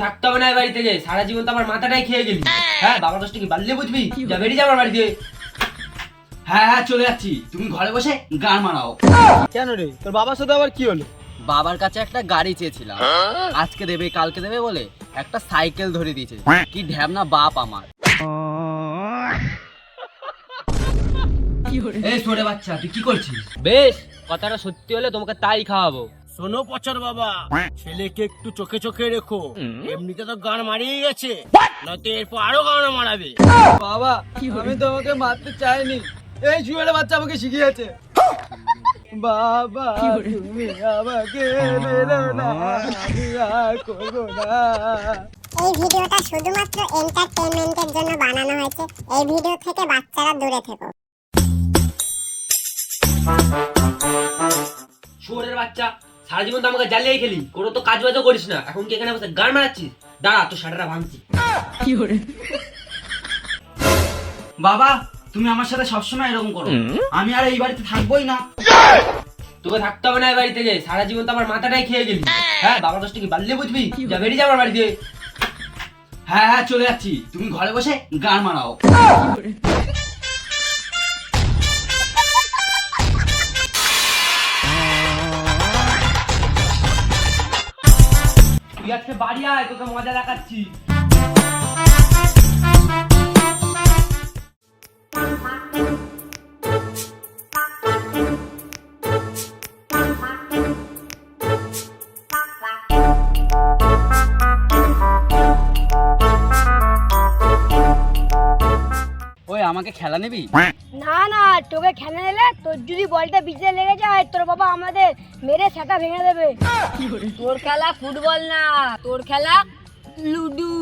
থাকতে হবে না এই বাড়িতে, যে সারা জীবন তো আমার মাথাটাই খেয়ে গেলি। হ্যাঁ, বাবার কষ্ট কি বাড়লে বুঝবি? যা বেরিয়ে যা আমার বাড়িতে। হ্যাঁ হ্যাঁ চলে যাচ্ছি, তুমি ঘরে বসে গান মারাও। কেন রে, তোর বাবার সাথে আবার কি হলো? বাবার কাছে একটা গাড়ি চেয়েছিলাম, আজকে দেবে কালকে দেবে বলে একটা সাইকেল ধরে দিয়েছে। কি ঢ্যাবনা বাপ আমার। এই ছোটে বাচ্চা, তুই কি করছিস? বেশ, কথাটা সত্যি হলে তোমাকে তাই খাওয়াবো। শোনো পচার বাবা, ছেলেকে একটু চোখে চোখে রেখো। এমনিতে তো গান মারিয়ে গেছে, নয়তো এরপর আরো গান মারাবে। বাবা, আমি তোমাকে মারতে চাইনি, এই শুয়ারে বাচ্চা আমাকে শিখিয়েছে। বাবা তুমি আমাকে মেরো না, আমি আর করবো না। এই ভিডিওটা শুধুমাত্র এন্টারটেইনমেন্টের জন্য বানানো হয়েছে। এই ভিডিও থেকে বাচ্চারা দূরে থেকো। শুয়োরের বাচ্চা, সারা জীবন তো আমাকে জ্বালিয়ে খেলি, কোনো তো কাজ বাজও করিস না। এখন কি এখানে বসে গান মারাচ্ছিস? দাঁড়া, তো শাটারটা ভাঙছি। বাবা, তুমি আমার সাথে সবসময় এরকম করো, আমি আর এই বাড়িতে থাকবোই না। তোকে থাকতে হবে না এই বাড়িতে, যে সারা জীবন তো আমার মাথাটাই খেয়ে গেলি। হ্যাঁ, বাবার কষ্ট কি বাড়লে বুঝবি? যা বেরিয়ে যা আমার বাড়িতে। হ্যাঁ হ্যাঁ চলে যাচ্ছি, তুমি ঘরে বসে গান মারাও। তুই আজকে বাড়ি আয়, তোকে মজা দেখাচ্ছি। ওই আমাকে খেলা নিবি? না না, তোকে খেলে নিলে তোর যদি বলটা বিজে লেগে যায়, তোর বাবা আমাদের মেরে সেটা ভেঙে দেবে। তোর খেলা ফুটবল না, তোর খেলা লুডু।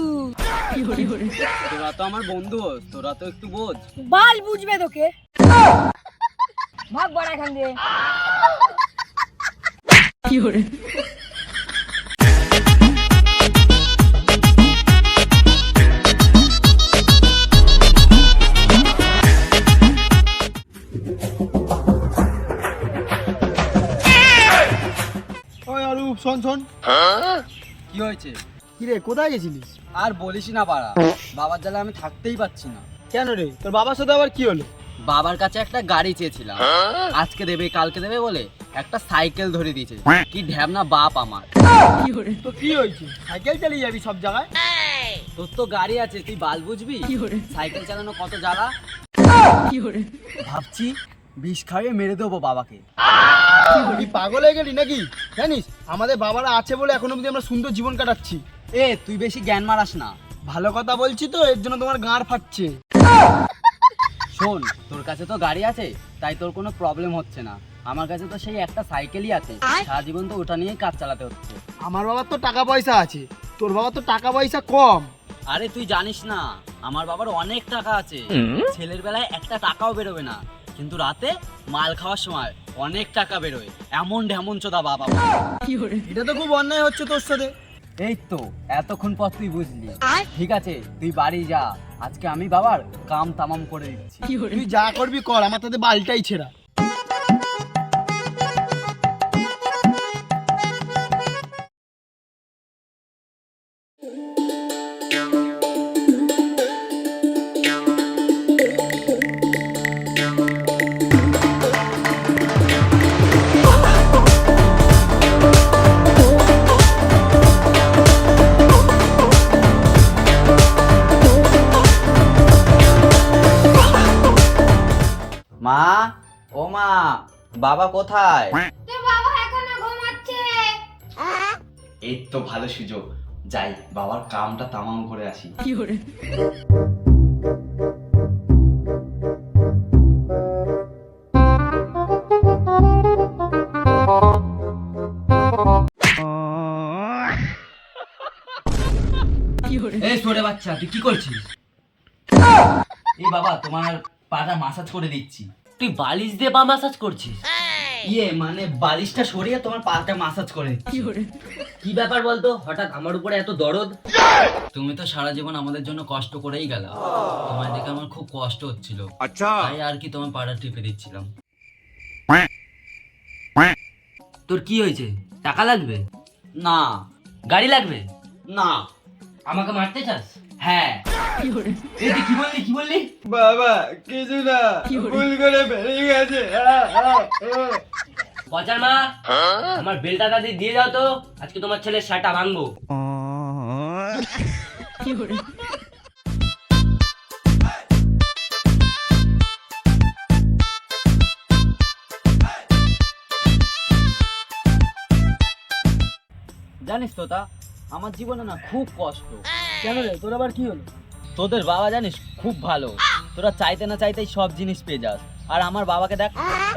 তোরা তো আমার বন্ধু, তোরা তো একটু বোঝ। বাল বুঝবে তোকে। ভাগ বড় এখান দিয়ে। ওই অরূপ, শোন শোন। কি হয়েছে? কি রে, কোথায় গেছিলিস? আর বলিস না পাড়া, বাবার জ্বালা আমি থাকতেই পাচ্ছি না। কেন রে, তোর বাবার সাথে আবার কি হলো? বাবার কাছে একটা গাড়ি চেয়েছিলাম, আজকে দেবে কালকে দেবে বলে একটা সাইকেল ধরে দিয়েছে। কি ঢ্যাবনা বাপ আমার। তো কি হয়েছে, সাইকেল চালিয়ে যাবি সব জায়গায়? তোর তো গাড়ি আছে, তুই বাল বুঝবি? সাইকেল চালানো কত জ্বালা। ভাবছি বিষ খাইয়ে মেরে দেবো বাবাকে। তুই পাগল হয়ে গেলি নাকি? জানিস আমাদের বাবারা আছে বলে এখন অব্দি আমরা সুন্দর জীবন কাটাচ্ছি। এ তুই বেশি জ্ঞান মারাস না। ভালো কথা বলছি তো, এর জন্য তোমার গাঁড় ফাটছে। শোন, তোর কাছে তো গাড়ি আছে, তাই তোর কোনো প্রবলেম হচ্ছে না। আমার কাছে তো সেই একটা সাইকেলই আছে, সারা জীবন তো ওটা নিয়েই কাজ চালাতে হচ্ছে। আমার বাবার তো টাকা পয়সা আছে, তোর বাবার তো টাকা পয়সা কম। আরে তুই জানিস না, আমার বাবার অনেক টাকা আছে। ছেলের বেলায় একটা টাকাও বেরোবে না, কিন্তু রাতে মাল খাওয়ার সময় অনেক টাকা বেরোয়। এমন ঢেমন চোদা বাবা। এটা তো খুব অন্যায় হচ্ছে তোর সাথে। এই তো এতক্ষণ পর তুই বুঝলি। ঠিক আছে, তুই বাড়ি যা, আজকে আমি বাবার কাম তামাম করে দিচ্ছি। তুই যা করবি কর, আমার তাতে বালটাই ছেঁড়া। মা, ও মা, বাবা কোথায়? তোর বাবা এখনো ঘুমাচ্ছে। এই তো ভালো সুযোগ, যাই বাবার কামটা তামাম করে আসি। এই ছোটে বাচ্চা, তুই কি করছিস? এই বাবা, তোমার পাটা মাসাজ করে দিচ্ছি। তুই বালিশ দিয়ে পা মাসাজ করছিস? ইয়ে মানে বালিশটা সরিয়ে তোমার পাটা মাসাজ করে দিচ্ছি। কি ব্যাপার বলতো, হঠাৎ আমার উপরে এত দরদ? তুমি তো সারা জীবন আমাদের জন্য কষ্ট করেই গেলা, তোমায় দেখে আমার খুব কষ্ট হচ্ছিল, তাই আর কি তোমার পাটা টিপে দিচ্ছিলাম। তোর কি হয়েছে? টাকা লাগবে? না, গাড়ি লাগবে? না, আমাকে মারতে চাস? হ্যাঁ। এই তুই কি বললি, কি বললি? বাবা কিছু না, ভুল করে বেরিয়ে গেছে। বচার মা, আমার বেলটা দাদি দিয়ে যাও তো, আজকে তোমার ছেলের শাটা ভাঙবো। জানিস তো তা, আমার জীবনে না খুব কষ্ট। কেন রে, তোর আবার কি হলো? তোদের বাবা জানিস খুব ভালো, তোরা চাইতে না চাইতেই সব জিনিস পেয়ে যাস। আর আমার বাবাকে দেখ,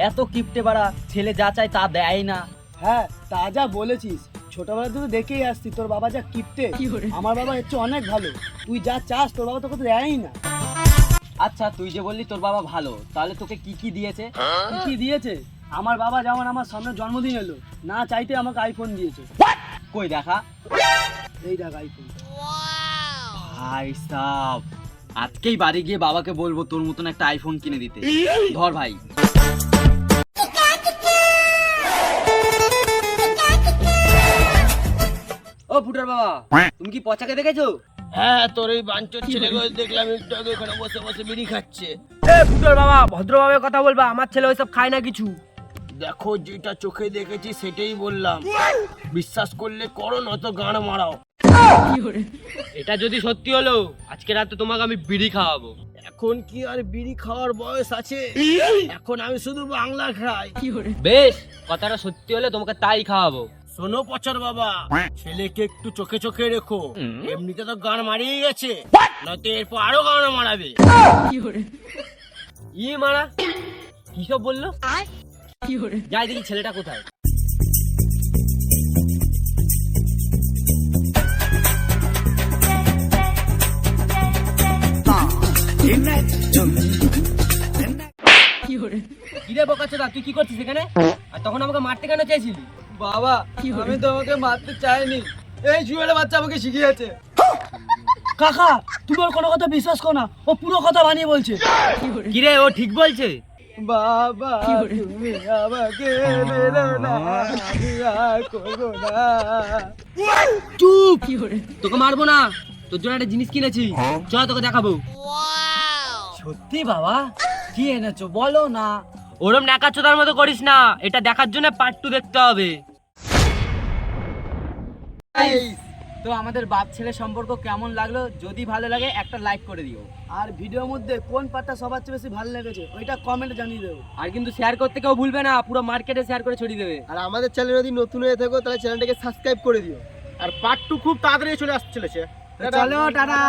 এত কিপটে বাড়া, ছেলে যা চায় তা দেয় না। হ্যাঁ, তা যা বলেছিস, ছোটবেলা থেকে দেখেই আসছি তোর বাবা যা কিপটে। আমার বাবা এর চেয়ে অনেক ভালো, তুই যা চাস তোর বাবা তোকে তো দেয়ই না। আচ্ছা তুই যে বললি তোর বাবা ভালো, তাহলে তোকে কি কি দিয়েছে? কি কি দিয়েছে? আমার বাবা যেমন আমার সামনে জন্মদিন এলো, না চাইতে আমাকে আইফোন দিয়েছে। কই দেখা। এই দেখ আইফোন। ভাই সাব, আজকেই বাড়ি গিয়ে বাবাকে বলবো তোর মতন একটা আইফোন কিনে দিতে। ধর ভাই। ও ফুটার বাবা, তুমি কি পচাকে দেখেছো? হ্যাঁ, তোর এই বাঞ্চর ছেলেগুলো দেখলাম একটু আগে ওখানে বসে বসে বিড়ি খাচ্ছে। এ ফুটার বাবা, ভদ্রভাবে কথা বলবা, আমার ছেলে ওইসব খায় না কিছু। দেখো, যেটা চোখে দেখেছি সেটাই বললাম, বিশ্বাস করলে করো, নয়তো গান মারাও। এটা যদি সত্যি হলো, আজকে রাতে তোমাকে আমি বিড়ি খাওয়াবো। এখন কি আর বিড়ি খাওয়ার বয়স আছে? এখন আমি শুধু বাংলা খাই। বেশ, কথাটা সত্যি হলে তোমাকে তাই খাওয়াবো। শোনো পচার বাবা, ছেলেকে একটু চোখে চোখে রেখো, এমনিতে তো গান মারিয়ে গেছে, নয়তো এরপর আরো গান মারাবে। ই মারা, কি সব বললো? যাই দেখি ছেলেটা কোথায়। কিরে বোকাচোদা, তুই কি করছিস এখানে? আর তখন আমাকে মারতে কেন চাইছিলি? বাবা আমি তোমাকে মারতে চাইনি, এই শুয়োরের বাচ্চা আমাকে শিখিয়েছে। কাকা, তুমি ওর কোনো কথা বিশ্বাস করো না, ও পুরো কথা বানিয়ে বলছে। কিরে, ও ঠিক বলছে? বাবা তুমি আমাকে মেরো না, আমি আর করবো না। চুপ, তোকে মারবো না, তোর জন্য একটা জিনিস কিনেছি, চল তোকে দেখাবো। সত্যি বাবা? কি এনেছো বলো না। ওরম ন্যাকাচোদার মতো করিস না, এটা দেখার জন্য পার্ট 2 দেখতে হবে। তো আমাদের বাপ ছেলে সম্পর্ক কেমন লাগলো? যদি ভালো লাগে একটা লাইক করে দিও। আর ভিডিওর মধ্যে কোন পার্টটা সবার চেয়ে বেশি ভালো লেগেছে ওইটা কমেন্টে জানিয়ে দেবো। আর কিন্তু শেয়ার করতে কেউ ভুলবে না, পুরো মার্কেটে শেয়ার করে ছড়িয়ে দেবে। আর আমাদের চ্যানেল যদি নতুন হয়ে থাকো তাহলে চ্যানেলটাকে সাবস্ক্রাইব করে দিও। আর পার্ট 2 খুব তাড়াতাড়ি চলে আসতে চলেছে। চলো টাটা।